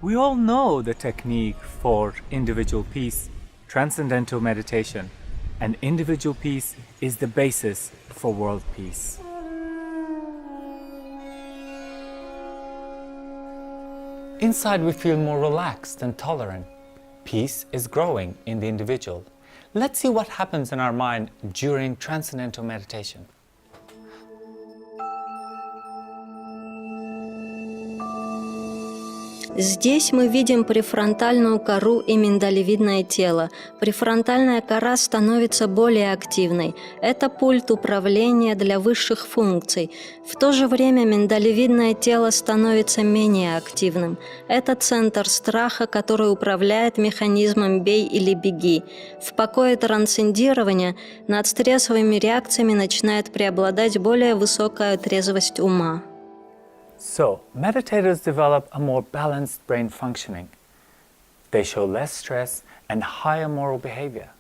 We all know the technique for individual peace, transcendental meditation, and individual peace is the basis for world peace. Inside we feel more relaxed and tolerant. Peace is growing in the individual. Let's see what happens in our mind during transcendental meditation. Здесь мы видим префронтальную кору и миндалевидное тело. Префронтальная кора становится более активной. Это пульт управления для высших функций. В то же время миндалевидное тело становится менее активным. Это центр страха, который управляет механизмом «бей или беги». В покое трансцендирования над стрессовыми реакциями начинает преобладать более высокая трезвость ума. So, meditators develop a more balanced brain functioning. They show less stress and higher moral behavior.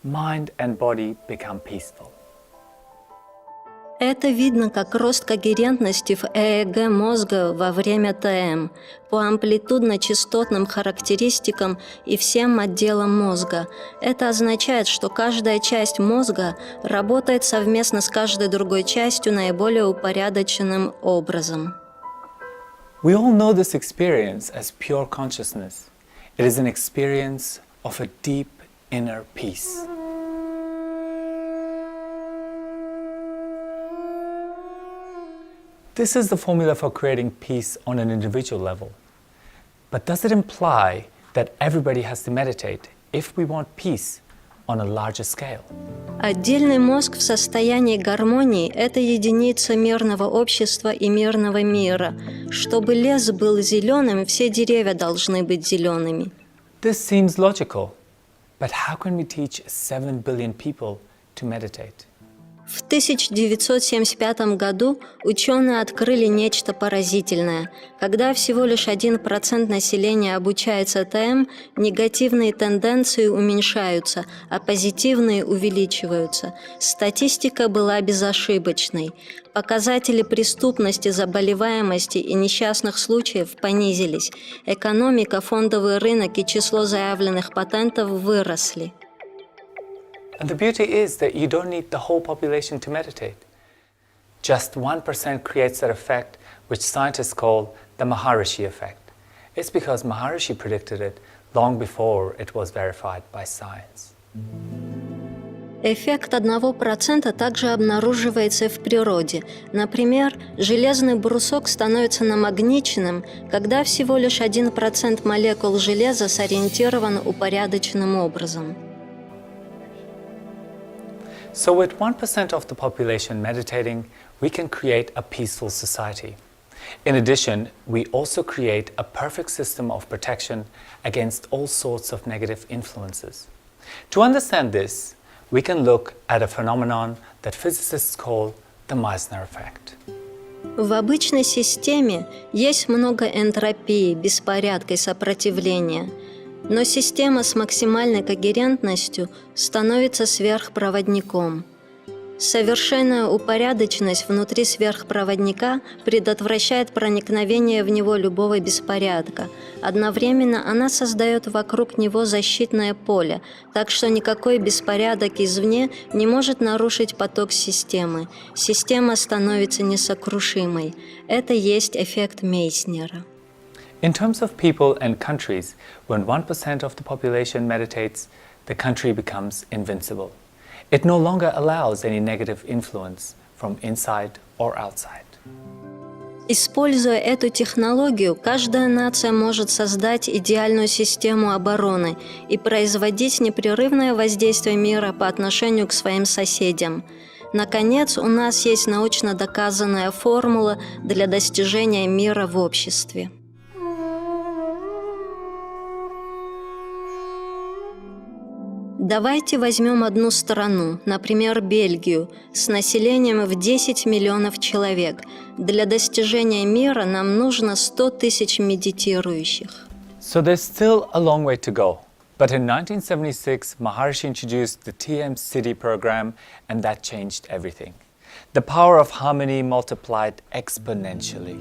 Mind and body become peaceful. Это видно как рост когерентности в ЭЭГ мозга во время ТМ, по амплитудно-частотным характеристикам и всем отделам мозга. Это означает, что каждая часть мозга работает совместно с каждой другой частью наиболее упорядоченным образом. We all know this experience as pure consciousness. It is an experience of a deep inner peace. This is the formula for creating peace on an individual level. But does it imply that everybody has to meditate if we want peace on a larger scale? Отдельный мозг в состоянии гармонии – это единица мирного общества и мирного мира. Чтобы лес был зеленым, все деревья должны быть зелеными. This seems logical, but how can we teach 7 billion people to meditate? В 1975 году ученые открыли нечто поразительное. Когда всего лишь 1% населения обучается ТМ, негативные тенденции уменьшаются, а позитивные увеличиваются. Статистика была безошибочной. Показатели преступности, заболеваемости и несчастных случаев понизились. Экономика, фондовый рынок и число заявленных патентов выросли. And the beauty is that you don't need the whole population to meditate. Just 1% creates that effect, which scientists call the Maharishi effect. It's because Maharishi predicted it long before it was verified by science. Эффект 1% также обнаруживается в природе. Например, железный брусок становится намагниченным, когда всего лишь 1% молекул железа сориентирован упорядоченным образом. So with 1% of the population meditating, we can create a peaceful society. In addition, we also create a perfect system of protection against all sorts of negative influences. To understand this, we can look at a phenomenon that physicists call the Meissner effect. В обычной системе есть много энтропии, беспорядка и сопротивления. Но система с максимальной когерентностью становится сверхпроводником. Совершенная упорядоченность внутри сверхпроводника предотвращает проникновение в него любого беспорядка. Одновременно она создает вокруг него защитное поле, так что никакой беспорядок извне не может нарушить поток системы. Система становится несокрушимой. Это есть эффект Мейснера. In terms of people and countries, when 1% of the population meditates, the country becomes invincible. It no longer allows any negative influence from inside or outside. Используя эту технологию, каждая нация может создать идеальную систему обороны и производить непрерывное воздействие мира по отношению к своим соседям. Наконец, у нас есть научно доказанная формула для достижения мира в обществе. Давайте возьмем одну страну, например, Бельгию, с населением в 10 миллионов человек. Для достижения мира нам нужно 100 тысяч медитирующих. So there's still a long way to go. But in 1976, Maharishi introduced the TM City program, and that changed everything. The power of harmony multiplied exponentially.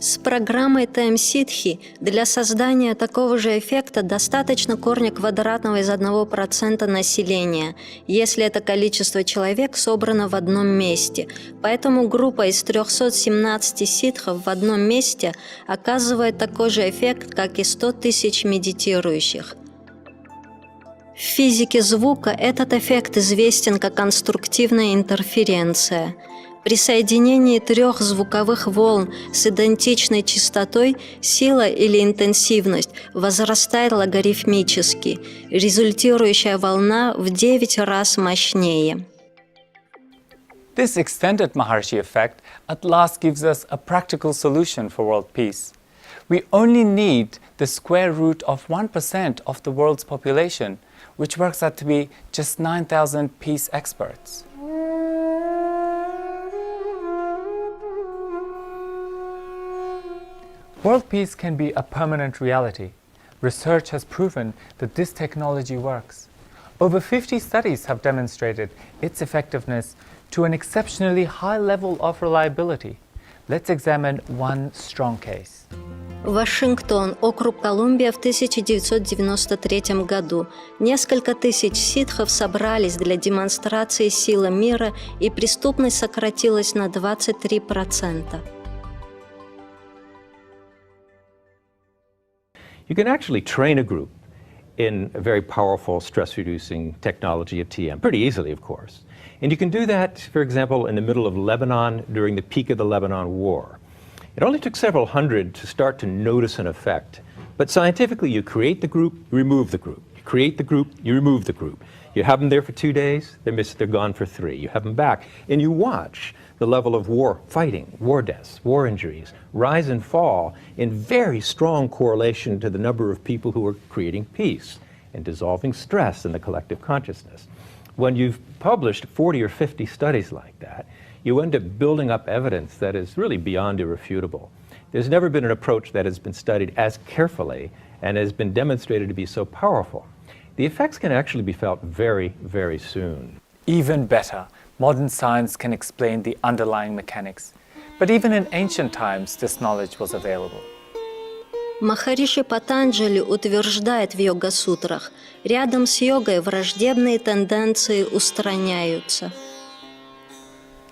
С программой ТМ-ситхи для создания такого же эффекта достаточно корня квадратного из 1% населения, если это количество человек собрано в одном месте. Поэтому группа из 317 ситхов в одном месте оказывает такой же эффект, как и 100 тысяч медитирующих. В физике звука этот эффект известен как конструктивная интерференция. При соединении 3 звуковых волн с идентичной частотой сила или интенсивность возрастает логарифмически, результирующая волна в 9 раз мощнее. This extended Maharishi effect at last gives us a practical solution for world peace. We only need the square root of 1% of the world's population, which works out to be just 9,000 peace experts. World peace can be a permanent reality. Research has proven that this technology works. Over 50 studies have demonstrated its effectiveness to an exceptionally high level of reliability. Let's examine one strong case. Вашингтон, округ Колумбия, в 1993 году. Несколько тысяч ситхов собрались для демонстрации силы мира, и преступность сократилась на 23%. You can actually train a group in a very powerful stress-reducing technology of TM, pretty easily, of course. And you can do that, for example, in the middle of Lebanon during the peak of the Lebanon War. It only took several hundred to start to notice an effect. But scientifically, you create the group, you remove the group. You create the group, you remove the group. You have them there for 2 days, they're gone for 3. You have them back, and you watch the level of war fighting, war deaths, war injuries, rise and fall in very strong correlation to the number of people who are creating peace and dissolving stress in the collective consciousness. When you've published 40 or 50 studies like that, you end up building up evidence that is really beyond irrefutable. There's never been an approach that has been studied as carefully and has been demonstrated to be so powerful. The effects can actually be felt very, very soon. Even better, modern science can explain the underlying mechanics. But even in ancient times, this knowledge was available. Махариши Патанджали утверждает в йога-сутрах, рядом с йогой враждебные тенденции устраняются.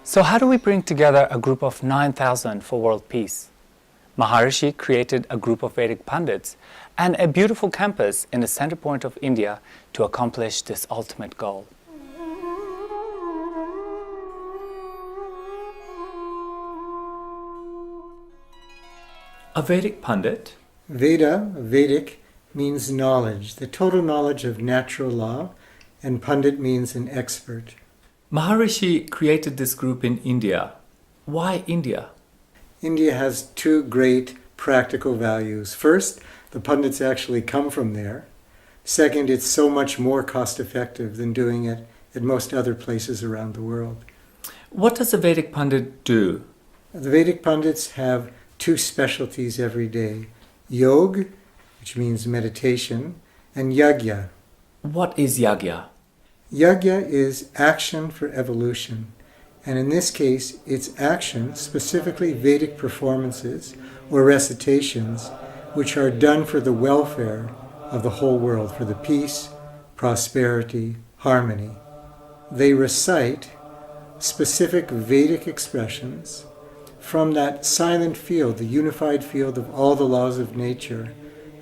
So how do we bring together a group of 9,000 for world peace? Maharishi created a group of Vedic Pandits and a beautiful campus in the center point of India to accomplish this ultimate goal. A Vedic Pandit? Veda, Vedic, means knowledge, the total knowledge of natural law, and Pandit means an expert. Maharishi created this group in India. Why India? India has 2 great practical values. First, the Pandits actually come from there. Second, it's so much more cost-effective than doing it at most other places around the world. What does a Vedic Pandit do? The Vedic Pandits have 2 specialties every day. Yoga, which means meditation, and yagya. What is yagya? Yagya is action for evolution. And in this case, it's action, specifically Vedic performances or recitations, which are done for the welfare of the whole world, for the peace, prosperity, harmony. They recite specific Vedic expressions from that silent field, the unified field of all the laws of nature.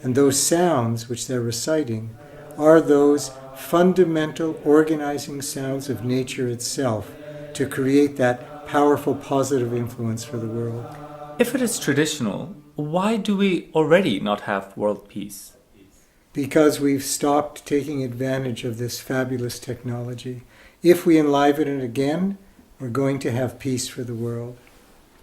And those sounds which they're reciting are those fundamental organizing sounds of nature itself to create that powerful positive influence for the world. If it is traditional, why do we already not have world peace? Because we've stopped taking advantage of this fabulous technology. If we enliven it again, we're going to have peace for the world.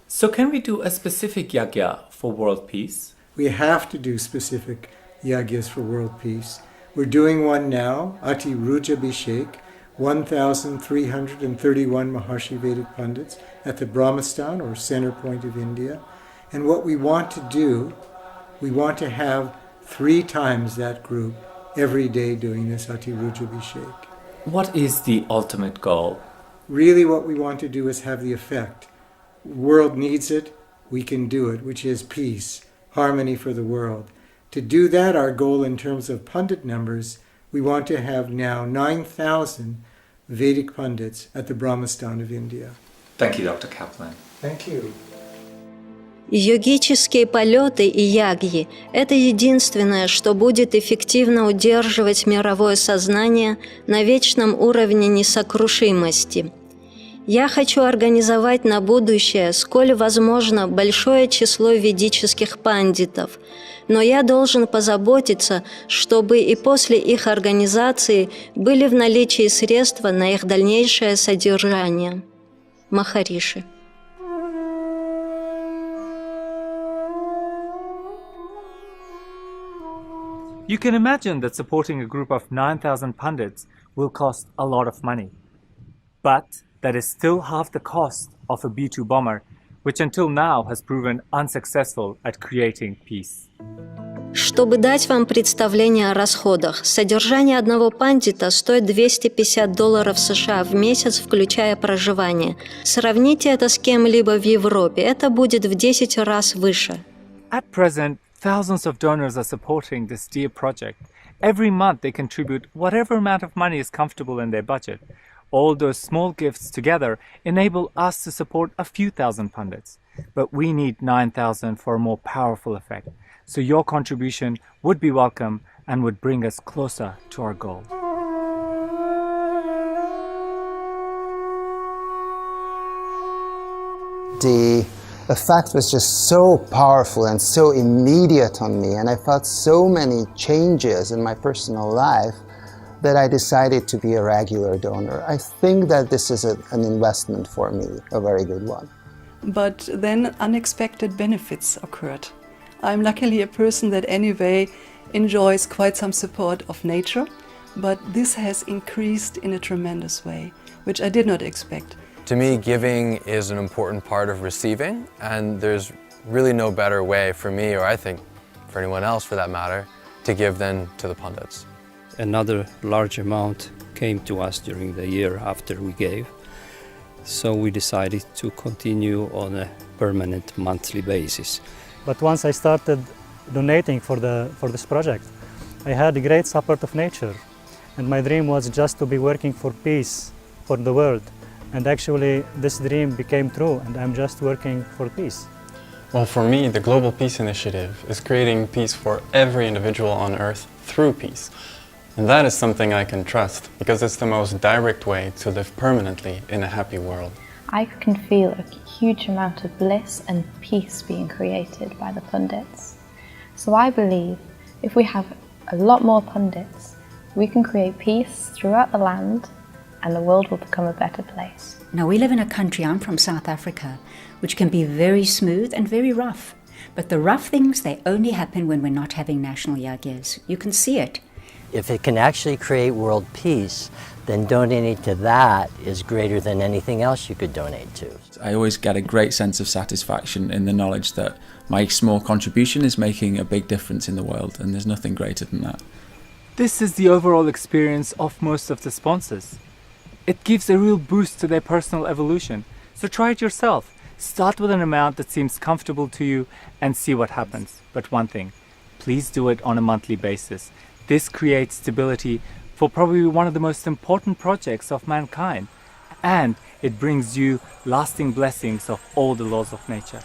So can we do a specific yagya for world peace? We have to do specific yagyas for world peace. We're doing one now, Ati Rujabhishek, 1,331 Maharshi Vedic Pandits at the Brahmastane, or center point of India. And what we want to do, we want to have 3 times that group every day doing this Ati Rujabhishek. What is the ultimate goal? Really what we want to do is have the effect. The world needs it, we can do it, which is peace, harmony for the world. To do that, our goal in terms of Pandit numbers, we want to have now 9,000 Vedic Pandits at the Brahmastane of India. Thank you, Dr. Kaplan. Thank you. Йогические полеты и ягьи – это единственное, что будет эффективно удерживать мировое сознание на вечном уровне несокрушимости. Я хочу организовать на будущее, сколь возможно, большое число ведических пандитов, но я должен позаботиться, чтобы и после их организации были в наличии средства на их дальнейшее содержание. Махариши. You can imagine that supporting a group of 9,000 Pandits will cost a lot of money. But that is still half the cost of a B-2 bomber, which until now has proven unsuccessful at creating peace. Чтобы дать вам представление о расходах, содержание одного пандита стоит $250 США в месяц, включая проживание. Сравните это с кем-либо в Европе, это будет в 10 раз выше. At present, thousands of donors are supporting this dear project. Every month they contribute whatever amount of money is comfortable in their budget. All those small gifts together enable us to support a few thousand Pandits. But we need 9,000 for a more powerful effect. So your contribution would be welcome and would bring us closer to our goal. The effect was just so powerful and so immediate on me, and I felt so many changes in my personal life that I decided to be a regular donor. I think that this is an investment for me, a very good one. But then unexpected benefits occurred. I'm luckily a person that anyway enjoys quite some support of nature, but this has increased in a tremendous way, which I did not expect. To me, giving is an important part of receiving, and there's really no better way for me, or I think for anyone else for that matter, to give than to the Pandits. Another large amount came to us during the year after we gave, so we decided to continue on a permanent monthly basis. But once I started donating for this project, I had great support of nature, and my dream was just to be working for peace for the world. And actually, this dream became true, and I'm just working for peace. Well, for me, the Global Peace Initiative is creating peace for every individual on Earth through peace. And that is something I can trust, because it's the most direct way to live permanently in a happy world. I can feel a huge amount of bliss and peace being created by the Pandits. So I believe if we have a lot more Pandits, we can create peace throughout the land, and the world will become a better place. Now, we live in a country, I'm from South Africa, which can be very smooth and very rough. But the rough things, they only happen when we're not having national yagyas. You can see it. If it can actually create world peace, then donating to that is greater than anything else you could donate to. I always get a great sense of satisfaction in the knowledge that my small contribution is making a big difference in the world, and there's nothing greater than that. This is the overall experience of most of the sponsors. It gives a real boost to their personal evolution. So try it yourself. Start with an amount that seems comfortable to you and see what happens. But one thing, please do it on a monthly basis. This creates stability for probably one of the most important projects of mankind. And it brings you lasting blessings of all the laws of nature.